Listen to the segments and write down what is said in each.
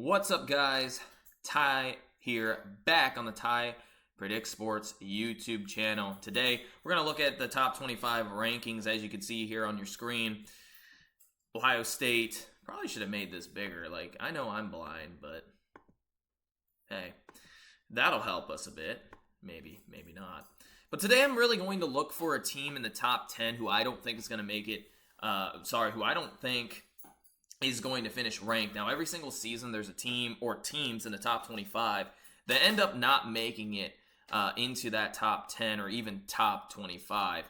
What's up, guys? Ty here, back on the Ty Predict Sports YouTube channel. Today, we're going to look at the top 25 rankings, as you can see here on your screen. Ohio State, probably should have made this bigger. I know I'm blind, but hey, that'll help us a bit. Maybe not. But today, I'm really going to look for a team in the top 10 who I don't think is going to make it. Who I don't think is going to finish ranked. Now, every single season, there's a team or teams in the top 25 that end up not making it into that top 10 or even top 25.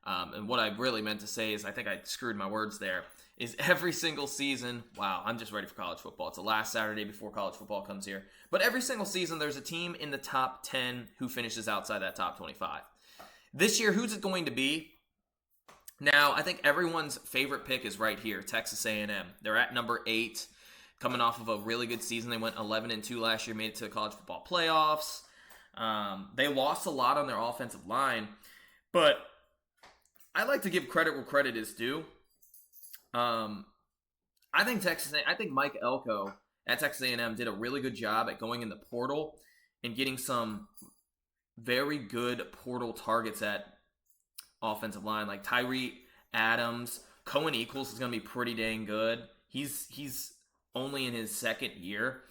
And what I really meant to say is, I think I screwed my words there, is every single season, wow, I'm just ready for college football. It's the last Saturday before college football comes here. But every single season, there's a team in the top 10 who finishes outside that top 25. This year, who's it going to be? Now, I think everyone's favorite pick is right here, Texas A&M. They're at number 8, coming off of a really good season. They went 11-2 last year, made it to the college football playoffs. They lost a lot on their offensive line, but I like to give credit where credit is due. I think Mike Elko at Texas A&M did a really good job at going in the portal and getting some very good portal targets at offensive line, like Tyree Adams. Cohen Equals is going to be pretty dang good. He's only in his second year.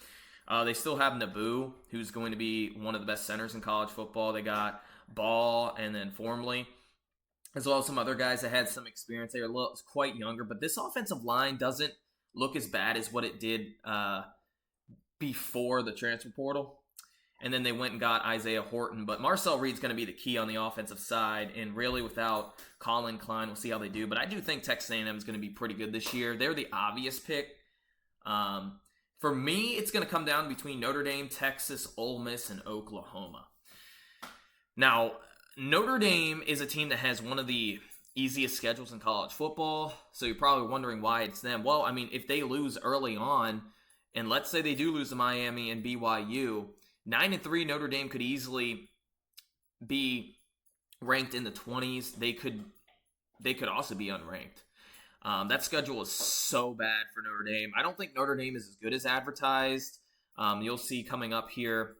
They still have Naboo, who's going to be one of the best centers in college football. They got Ball and then Formley, as well as some other guys that had some experience. They are quite younger, but this offensive line doesn't look as bad as what it did before the transfer portal. And then they went and got Isaiah Horton. But Marcel Reed's going to be the key on the offensive side. And really without Colin Klein, we'll see how they do. But I do think Texas A&M is going to be pretty good this year. They're the obvious pick. For me, it's going to come down between Notre Dame, Texas, Ole Miss, and Oklahoma. Now, Notre Dame is a team that has one of the easiest schedules in college football. So you're probably wondering why it's them. Well, I mean, if they lose early on, and let's say they do lose to Miami and BYU, 9-3, Notre Dame could easily be ranked in the 20s. They could also be unranked. That schedule is so bad for Notre Dame. I don't think Notre Dame is as good as advertised. You'll see coming up here,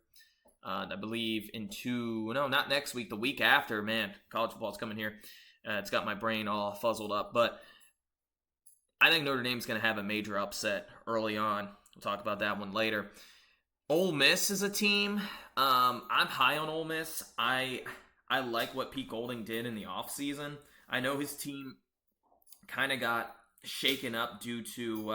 I believe not next week, the week after. Man, college football is coming here. It's got my brain all fuzzled up. But I think Notre Dame's going to have a major upset early on. We'll talk about that one later. Ole Miss is a team. I'm high on Ole Miss. I like what Pete Golding did in the offseason. I know his team kind of got shaken up due to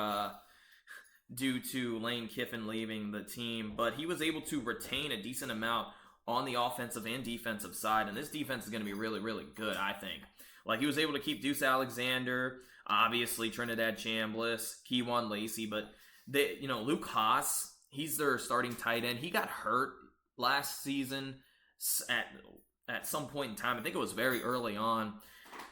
Lane Kiffin leaving the team, but he was able to retain a decent amount on the offensive and defensive side, and this defense is going to be really, really good, I think. Like, he was able to keep Deuce Alexander, obviously Trinidad Chambliss, Keywan Lacey, but Luke Haas, he's their starting tight end. He got hurt last season at some point in time. I think it was very early on.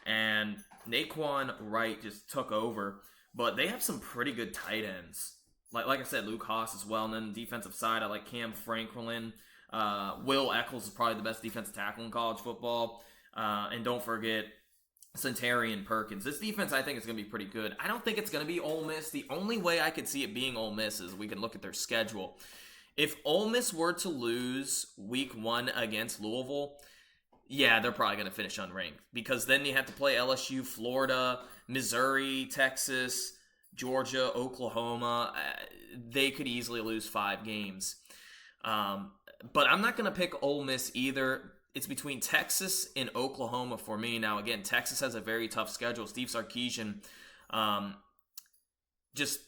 And Naquan Wright just took over. But they have some pretty good tight ends. Like I said, Luke Haas as well. And then the defensive side, I like Cam Franklin. Will Eccles is probably the best defensive tackle in college football. And don't forget Centarian Perkins. This defense, I think, is going to be pretty good. I don't think it's going to be Ole Miss. The only way I could see it being Ole Miss is we can look at their schedule. If Ole Miss were to lose week 1 against Louisville, yeah, they're probably going to finish unranked. Because then you have to play LSU, Florida, Missouri, Texas, Georgia, Oklahoma. They could easily lose 5 games. But I'm not going to pick Ole Miss either. It's between Texas and Oklahoma for me. Now, again, Texas has a very tough schedule. Steve Sarkisian just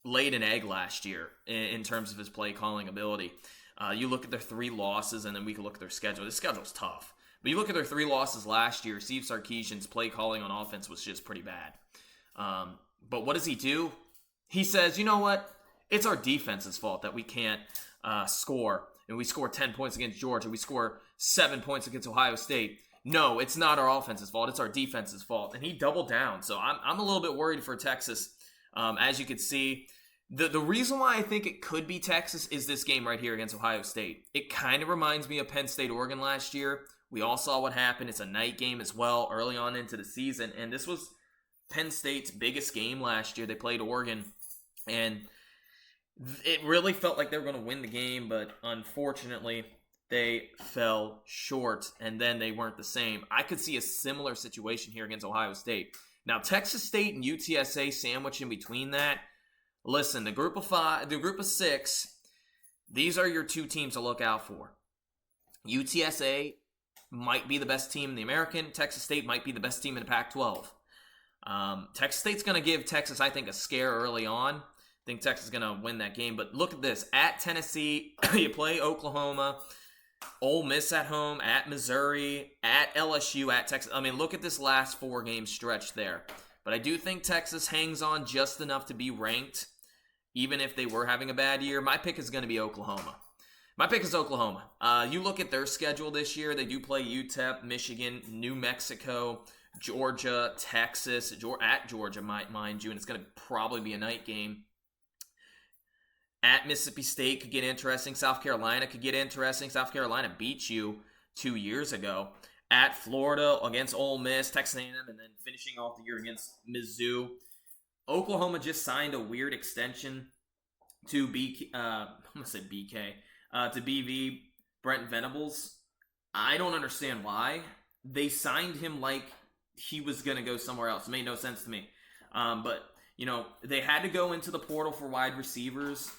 laid an egg last year in terms of his play calling ability. You look at their 3 losses, and then we can look at their schedule. This schedule's tough. But you look at their 3 losses last year, Steve Sarkisian's play calling on offense was just pretty bad. But what does he do? He says, you know what? It's our defense's fault that we can't score. And we score 10 points against Georgia. We score 7 points against Ohio State. No, it's not our offense's fault. It's our defense's fault. And he doubled down. So I'm a little bit worried for Texas. As you can see, the reason why I think it could be Texas is this game right here against Ohio State. It kind of reminds me of Penn State-Oregon last year. We all saw what happened. It's a night game as well early on into the season. And this was Penn State's biggest game last year. They played Oregon. And It really felt like they were going to win the game, but unfortunately, they fell short, and then they weren't the same. I could see a similar situation here against Ohio State. Now, Texas State and UTSA sandwiched in between that. Listen, the group of 6, these are your 2 teams to look out for. UTSA might be the best team in the American. Texas State might be the best team in the Pac-12. Texas State's going to give Texas, I think, a scare early on. I think Texas is going to win that game. But look at this. At Tennessee, you play Oklahoma, Ole Miss at home, at Missouri, at LSU, at Texas. I mean, look at this last 4-game stretch there. But I do think Texas hangs on just enough to be ranked, even if they were having a bad year. My pick is going to be Oklahoma. My pick is Oklahoma. You look at their schedule this year. They do play UTEP, Michigan, New Mexico, Georgia, Texas, at Georgia, mind you, and it's going to probably be a night game. At Mississippi State could get interesting. South Carolina could get interesting. South Carolina beat you 2 years ago. At Florida against Ole Miss, Texas A&M, and then finishing off the year against Mizzou. Oklahoma just signed a weird extension to to BV, Brent Venables. I don't understand why. They signed him like he was going to go somewhere else. It made no sense to me. But, they had to go into the portal for wide receivers.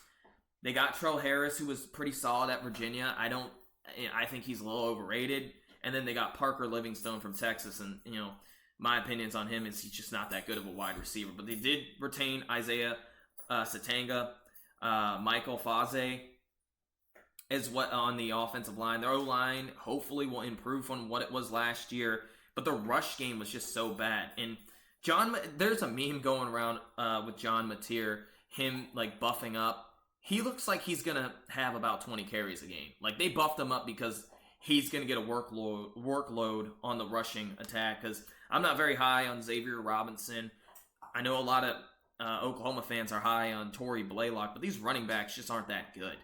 They got Trell Harris, who was pretty solid at Virginia. I think he's a little overrated. And then they got Parker Livingstone from Texas. And, my opinions on him is he's just not that good of a wide receiver. But they did retain Isaiah Satanga, Michael Faze is what on the offensive line. Their O-line hopefully will improve from what it was last year. But the rush game was just so bad. And there's a meme going around with John Mateer, him like buffing up. He looks like he's going to have about 20 carries a game. Like, they buffed him up because he's going to get a workload on the rushing attack. Because I'm not very high on Xavier Robinson. I know a lot of Oklahoma fans are high on Torrey Blaylock, but these running backs just aren't that good.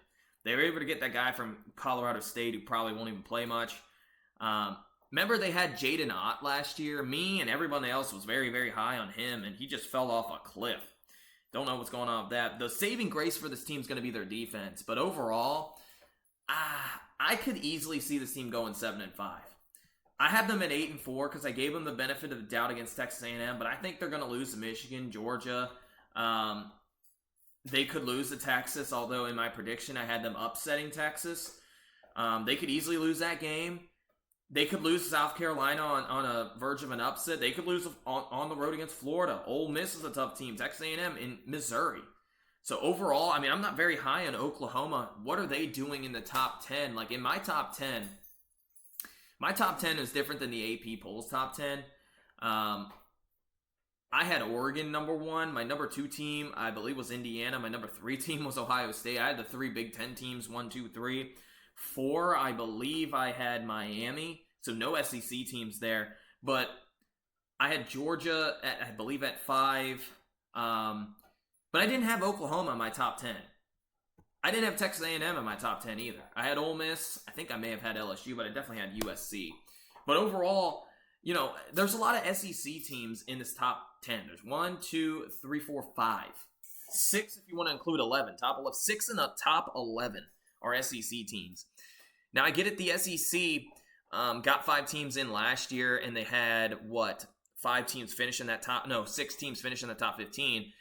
They were able to get that guy from Colorado State who probably won't even play much. Remember they had Jaden Ott last year? Me and everyone else was very, very high on him, and he just fell off a cliff. Don't know what's going on with that. The saving grace for this team is going to be their defense. But overall, I could easily see this team going 7-5. I have them at 8-4 because I gave them the benefit of the doubt against Texas A&M. But I think they're going to lose to Michigan, Georgia. They could lose to Texas, although in my prediction I had them upsetting Texas. They could easily lose that game. They could lose to South Carolina on a verge of an upset. They could lose on the road against Florida. Ole Miss is a tough team. Texas A&M in Missouri. So overall, I'm not very high on Oklahoma. What are they doing in the top 10? Like in my top 10 is different than the AP polls top 10. I had Oregon number 1. My number 2 team, I believe, was Indiana. My number 3 team was Ohio State. I had the 3 Big Ten teams, 1, 2, 3. 4, I believe I had Miami. So no SEC teams there. But I had Georgia, I believe, at 5. But I didn't have Oklahoma in my top 10. I didn't have Texas A&M in my top 10 either. I had Ole Miss. I think I may have had LSU, but I definitely had USC. But overall, there's a lot of SEC teams in this top 10. There's 1, 2, 3, 4, 5. 6 if you want to include 11. 6 in the top 11 are SEC teams. Now, I get it, the SEC got 5 teams in last year, and they had, 6 teams finish in the top 15.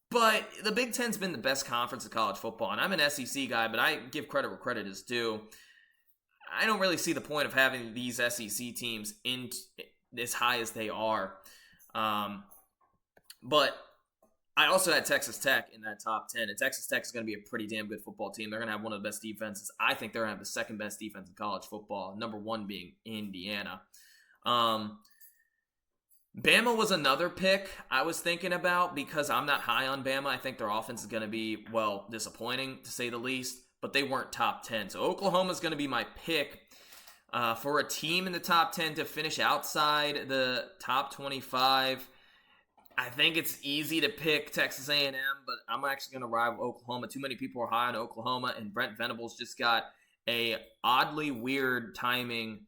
But the Big Ten's been the best conference of college football, and I'm an SEC guy, but I give credit where credit is due. I don't really see the point of having these SEC teams in as high as they are. But I also had Texas Tech in that top 10, and Texas Tech is going to be a pretty damn good football team. They're going to have one of the best defenses. I think they're going to have the second best defense in college football, number 1 being Indiana. Bama was another pick I was thinking about because I'm not high on Bama. I think their offense is going to be, disappointing to say the least, but they weren't top 10. So Oklahoma is going to be my pick for a team in the top 10 to finish outside the top 25. I think it's easy to pick Texas A&M, but I'm actually going to ride with Oklahoma. Too many people are high on Oklahoma, and Brent Venables just got a oddly weird timing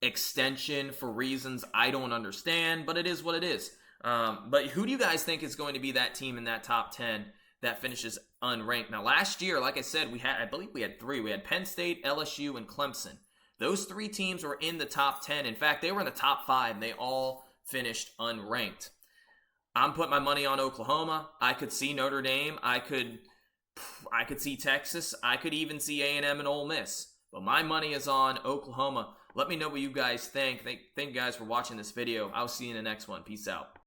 extension for reasons I don't understand, but it is what it is. But who do you guys think is going to be that team in that top 10 that finishes unranked. Now, last year, like I said, I believe we had 3. We had Penn State, LSU, and Clemson. Those 3 teams were in the top 10. In fact, they were in the top 5. And they all finished unranked. I'm putting my money on Oklahoma. I could see Notre Dame. I could see Texas. I could even see A&M and Ole Miss. But my money is on Oklahoma. Let me know what you guys think. Thank you guys for watching this video. I'll see you in the next one. Peace out.